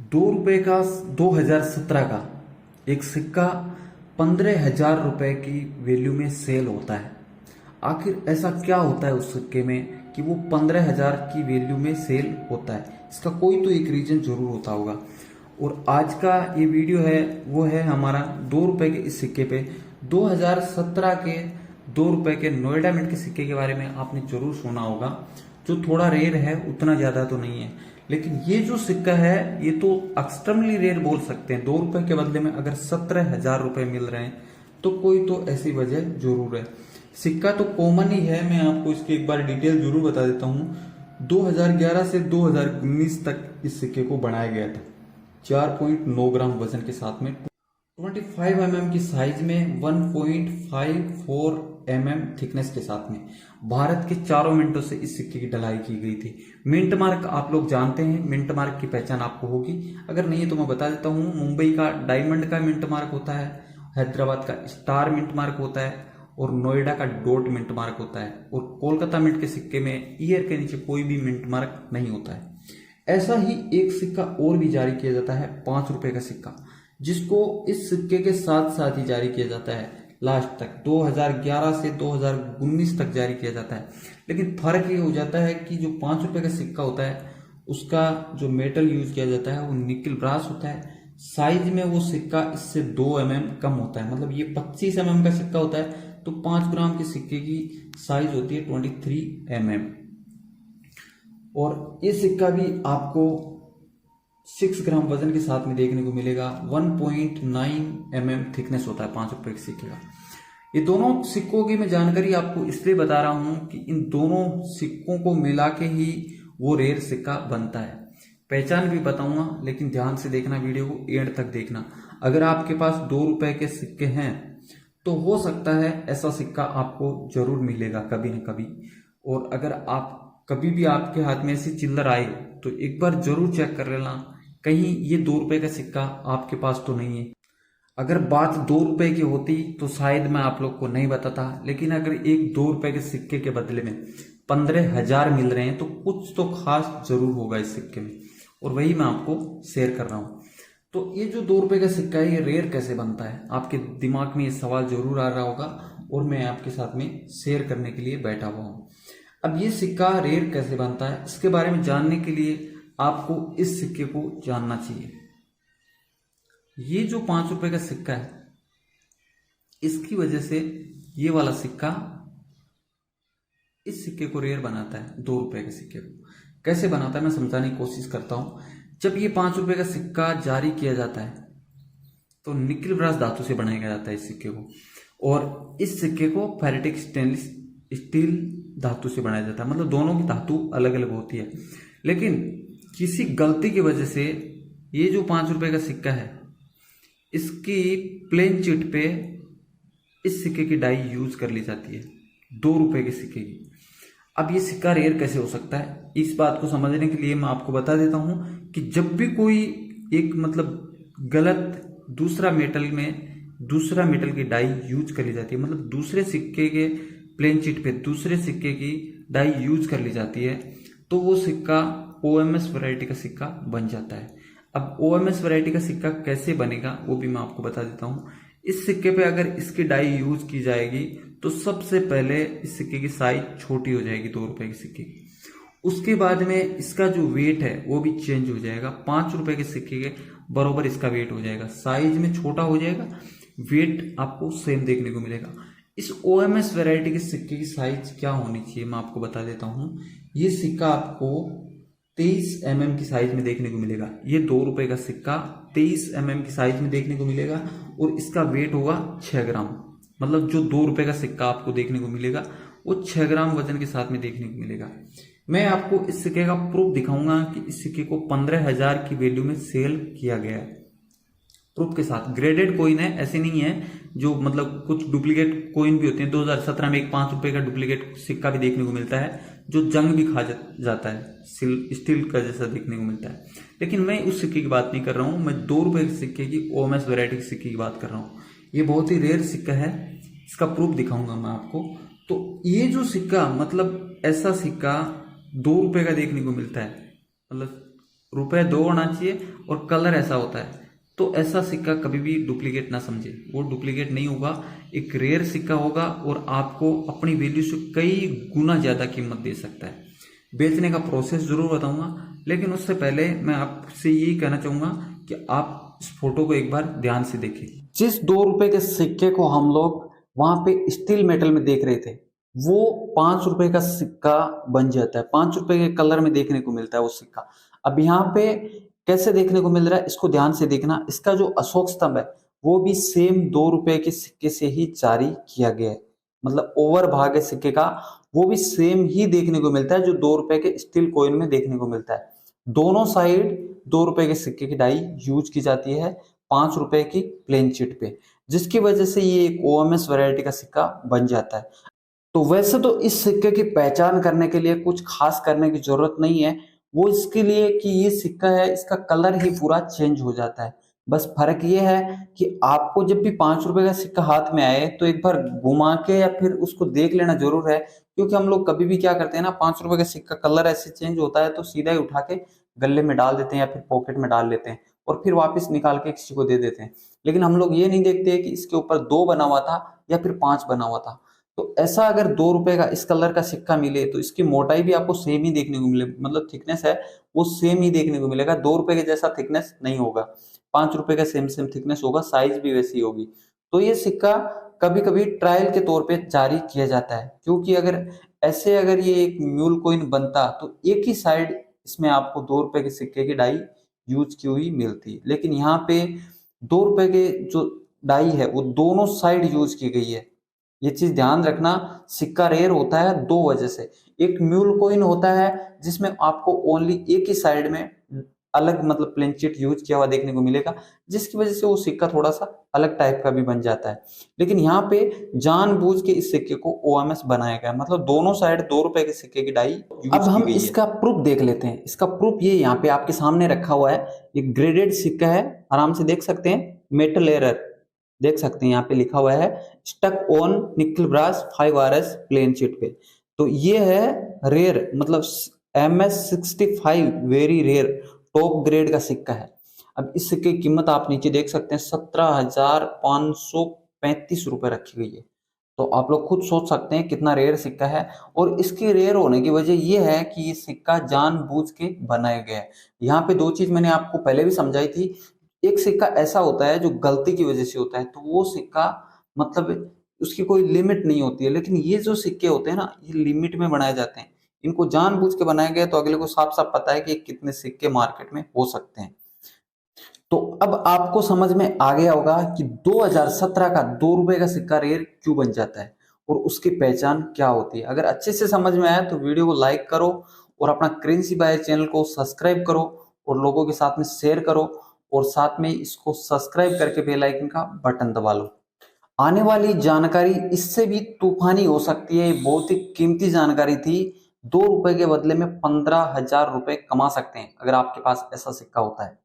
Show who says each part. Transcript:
Speaker 1: ₹2 का 2017 का एक सिक्का 15,000 रुपए की वैल्यू में सेल होता है। आखिर ऐसा क्या होता है उस सिक्के में कि वो 15,000 की वैल्यू में सेल होता है? इसका कोई तो एक रीजन जरूर होता होगा। और आज का ये वीडियो है वो है हमारा ₹2 के इस सिक्के पे 2017 के ₹2 के नोएडा मिंट के सिक्के के बारे में आपने जरूर सुना होगा। जो थोड़ा रेयर है, उतना ज्यादा तो नहीं है, लेकिन ये जो सिक्का है ये तो एक्सट्रीमली रेयर बोल सकते हैं। ₹2 के बदले में अगर 17,000 रुपए मिल रहे हैं तो कोई तो ऐसी वजह जरूर है। सिक्का तो कॉमन ही है, मैं आपको इसकी एक बार डिटेल जरूर बता देता हूँ। 2011 से 2019 तक इस सिक्के को बनाया गया था 4.9 ग्राम वजन के साथ में, 25 की साइज में, 1.54 थिकनेस के साथ में। भारत के चारों मिंटों से इस सिक्के की ढलाई की गई थी। मिंट मार्क आप लोग जानते हैं, मिंट मार्क की पहचान आपको होगी, अगर नहीं है तो मैं बता देता हूँ। मुंबई का डायमंड का मिंट मार्क होता है, हैदराबाद का स्टार मिंट मार्क होता है और नोएडा का डॉट मिंट मार्क होता है। और कोलकाता मिंट के सिक्के में ईयर के नीचे कोई भी मिंट मार्क नहीं होता है। ऐसा ही एक सिक्का और भी जारी किया जाता है, ₹5 का सिक्का, जिसको इस सिक्के के साथ साथ ही जारी किया जाता है लास्ट तक, 2011 से 2019 तक जारी किया जाता है। लेकिन फर्क ये हो जाता है कि जो ₹5 का सिक्का होता है उसका जो मेटल यूज किया जाता है वो निकल ब्रास होता है। साइज में वो सिक्का इससे 2 mm कम होता है, मतलब ये 25 mm का सिक्का होता है तो 5 ग्राम के सिक्के की साइज होती है 23 mm। और ये सिक्का भी आपको 6 ग्राम वजन के साथ में देखने को मिलेगा। 1.9 mm थिकनेस होता है ₹5 के सिक्के का। ये दोनों सिक्कों की मैं जानकारी आपको इसलिए बता रहा हूं कि इन दोनों सिक्कों को मिला के ही वो रेयर सिक्का बनता है। पहचान भी बताऊंगा, लेकिन ध्यान से देखना, वीडियो को एंड तक देखना। अगर आपके पास ₹2 के सिक्के हैं तो हो सकता है ऐसा सिक्का आपको जरूर मिलेगा कभी न कभी। और अगर आप कभी भी आपके हाथ में ऐसी चिल्लर आए तो एक बार जरूर चेक कर लेना कहीं ये ₹2 का सिक्का आपके पास तो नहीं है। अगर बात ₹2 की होती तो शायद मैं आप लोग को नहीं बताता, लेकिन अगर एक ₹2 के सिक्के के बदले में 15,000 मिल रहे हैं तो कुछ तो खास जरूर होगा इस सिक्के में, और वही मैं आपको शेयर कर रहा हूं। तो ये जो ₹2 का सिक्का है ये रेयर कैसे बनता है, आपके दिमाग में ये सवाल जरूर आ रहा होगा, और मैं आपके साथ में शेयर करने के लिए बैठा हुआ हूं। अब ये सिक्का रेयर कैसे बनता है इसके बारे में जानने के लिए आपको इस सिक्के को जानना चाहिए। ये जो ₹5 का सिक्का है इसकी वजह से ये वाला सिक्का इस सिक्के को रेयर बनाता है। ₹2 के सिक्के को कैसे बनाता है मैं समझाने की कोशिश करता हूं। जब ये ₹5 का सिक्का जारी किया जाता है तो निकल ब्रास धातु से बनाया जाता है इस सिक्के को, और इस सिक्के को फेरेटिक स्टेनलेस स्टील धातु से बनाया जाता है। मतलब दोनों की धातु अलग अलग होती है, लेकिन किसी गलती की वजह से ये जो ₹5 का सिक्का है इसकी प्लेन चिट पे इस सिक्के की डाई यूज कर ली जाती है ₹2 के सिक्के की। अब ये सिक्का रेयर कैसे हो सकता है, इस बात को समझने के लिए मैं आपको बता देता हूं कि जब भी कोई एक गलत दूसरा मेटल की डाई यूज कर ली जाती है, मतलब दूसरे सिक्के के प्लेन चिट पे दूसरे सिक्के की डाई यूज कर ली जाती है, तो वो सिक्का OMS वैरायटी का सिक्का बन जाता है। अब OMS वैरायटी का सिक्का कैसे बनेगा वो भी मैं आपको बता देता हूं। इस सिक्के पे अगर इसकी डाई यूज की जाएगी तो सबसे पहले इस सिक्के की साइज छोटी हो जाएगी ₹2 के सिक्के की। उसके बाद में इसका जो वेट है वो भी चेंज हो जाएगा, ₹5 के सिक्के के बराबर इसका वेट हो जाएगा। साइज में छोटा हो जाएगा, वेट आपको सेम देखने को मिलेगा। इस OMS वैरायटी के सिक्के की साइज क्या होनी चाहिए मैं आपको बता देता हूं। ये सिक्का आपको 23 mm की साइज में देखने को मिलेगा। ये ₹2 का सिक्का 23 mm की साइज में देखने को मिलेगा, और इसका वेट होगा 6 ग्राम। मतलब जो ₹2 का सिक्का आपको देखने को मिलेगा वो 6 ग्राम वजन के साथ में देखने को मिलेगा। मैं आपको इस सिक्के का प्रूफ दिखाऊंगा कि इस सिक्के को 15,000 की वैल्यू में सेल किया गया है, प्रूफ के साथ। ग्रेडेड कॉइन है, ऐसे नहीं है जो कुछ डुप्लीकेट कॉइन भी होते हैं। 2017 में एक ₹5 का डुप्लीकेट सिक्का भी देखने को मिलता है जो जंग भी खा जाता है, स्टील का जैसा देखने को मिलता है। लेकिन मैं उस सिक्के की बात नहीं कर रहा हूं, मैं ₹2 के सिक्के की OMS वैरायटी के सिक्के की बात कर रहा हूं। ये बहुत ही रेयर सिक्का है, इसका प्रूफ दिखाऊंगा मैं आपको। तो ये जो सिक्का ऐसा सिक्का ₹2 का देखने को मिलता है, रुपए दो होना चाहिए और कलर ऐसा होता है। तो ऐसा सिक्का कभी भी डुप्लीकेट ना समझे, वो डुप्लीकेट नहीं होगा, एक रेयर सिक्का होगा और आपको अपनी वैल्यू से कई गुना ज़्यादा कीमत दे सकता है। बेचने का प्रोसेस ज़रूर बताऊंगा, लेकिन उससे पहले मैं आपसे यही कहना चाहूँगा कि आप इस फोटो को एक बार ध्यान से देखें। जिस 2 रुपए के सिक्के को हम लोग वहां पे स्टील मेटल में देख रहे थे, वो 5 रुपए का सिक्का बन जाता है। 5 रुपए के कलर में देखने को मिलता है वो सिक्का। अब यहाँ पे कैसे देखने को मिल रहा है, इसको ध्यान से देखना। इसका जो अशोक स्तंभ है वो भी सेम 2 रुपए के सिक्के से ही जारी किया गया है। मतलब ओवर भाग है सिक्के का, वो भी सेम ही देखने को मिलता है जो 2 रुपए के स्टील कॉइन में देखने को मिलता है। दोनों साइड 2 रुपए के सिक्के की डाई यूज की जाती है 5 रुपए की प्लेन शीट पे, जिसकी वजह से ये एक ओएमएस वैरायटी का सिक्का बन जाता है। तो वैसे तो इस सिक्के की पहचान करने के लिए कुछ खास करने की जरूरत नहीं है, वो इसके लिए कि ये सिक्का है, इसका कलर ही पूरा चेंज हो जाता है। बस फर्क ये है कि आपको जब भी 5 रुपए का सिक्का हाथ में आए तो एक बार घुमा के या फिर उसको देख लेना जरूर है, क्योंकि हम लोग कभी भी क्या करते हैं ना, 5 रुपए का सिक्का कलर ऐसे चेंज होता है तो सीधा ही उठा के गले में डाल देते हैं या फिर पॉकेट में डाल लेते हैं और फिर वापस निकाल के किसी को दे देते हैं। लेकिन हम लोग ये नहीं देखते कि इसके ऊपर 2 बना हुआ था या फिर 5 बना हुआ था। तो ऐसा अगर 2 रुपए का इस कलर का सिक्का मिले तो इसकी मोटाई भी आपको सेम ही देखने को मिले, मतलब थिकनेस है वो सेम ही देखने को मिलेगा। 2 रुपए के जैसा थिकनेस नहीं होगा, 5 रुपए का सेम सेम थिकनेस होगा, साइज भी वैसी होगी। तो ये सिक्का कभी कभी ट्रायल के तौर पे जारी किया जाता है, क्योंकि अगर ये एक म्यूल कॉइन बनता तो एक ही साइड इसमें आपको 2 रुपए के सिक्के की डाई यूज की हुई मिलती, लेकिन यहाँ पे 2 रुपए के जो डाई है वो दोनों साइड यूज की गई है। ये चीज ध्यान रखना, सिक्का रेयर होता है 2 वजह से। एक म्यूल कॉइन होता है जिसमें आपको ओनली एक ही साइड में अलग मतलब प्लेन चिट यूज किया हुआ देखने को मिलेगा, जिसकी वजह से वो सिक्का थोड़ा सा अलग टाइप का भी बन जाता है। लेकिन यहाँ पे जानबूझ के इस सिक्के को ओएमएस बनाया गया, मतलब दोनों साइड 2 रुपए के सिक्के की डाई यूज अब हम इसका प्रूफ देख लेते हैं। इसका प्रूफ ये यहाँ पे आपके सामने रखा हुआ है, ये ग्रेडेड सिक्का है, आराम से देख सकते हैं। मेटल एरर देख सकते हैं, यहाँ पे लिखा हुआ है स्टक ऑन निकल ब्रास 5RS प्लेन शीट पे। तो ये है रेयर, मतलब MS65 very rare top grade का सिक्का है। अब इस सिक्के की कीमत आप नीचे देख सकते हैं 17,535 रुपए रखी गई है। तो आप लोग खुद सोच सकते हैं कितना रेयर सिक्का है। और इसकी रेयर होने की वजह यह है कि ये सिक्का जानबूझ के बनाया गया है। यहाँ पे 2 चीज मैंने आपको पहले भी समझाई थी। एक सिक्का ऐसा होता है जो गलती की वजह से होता है, तो वो सिक्का मतलब उसकी कोई लिमिट नहीं होती है। लेकिन ये जो सिक्के होते हैं ना, ये लिमिट में बनाए जाते हैं, इनको जानबूझ के बनाया गया, तो अगले को साफ साफ पता है कि कितने सिक्के मार्केट में हो सकते हैं। तो अब आपको समझ में आ गया होगा कि 2017 का 2 रुपए का सिक्का रेयर क्यों बन जाता है और उसकी पहचान क्या होती है। अगर अच्छे से समझ में आया तो वीडियो को लाइक करो और अपना करेंसी बायर चैनल को सब्सक्राइब करो और लोगों के साथ में शेयर करो, और साथ में इसको सब्सक्राइब करके बेल आइकन का बटन दबा लो। आने वाली जानकारी इससे भी तूफानी हो सकती है, बहुत ही कीमती जानकारी थी। 2 रुपए के बदले में 15,000 रुपए कमा सकते हैं अगर आपके पास ऐसा सिक्का होता है।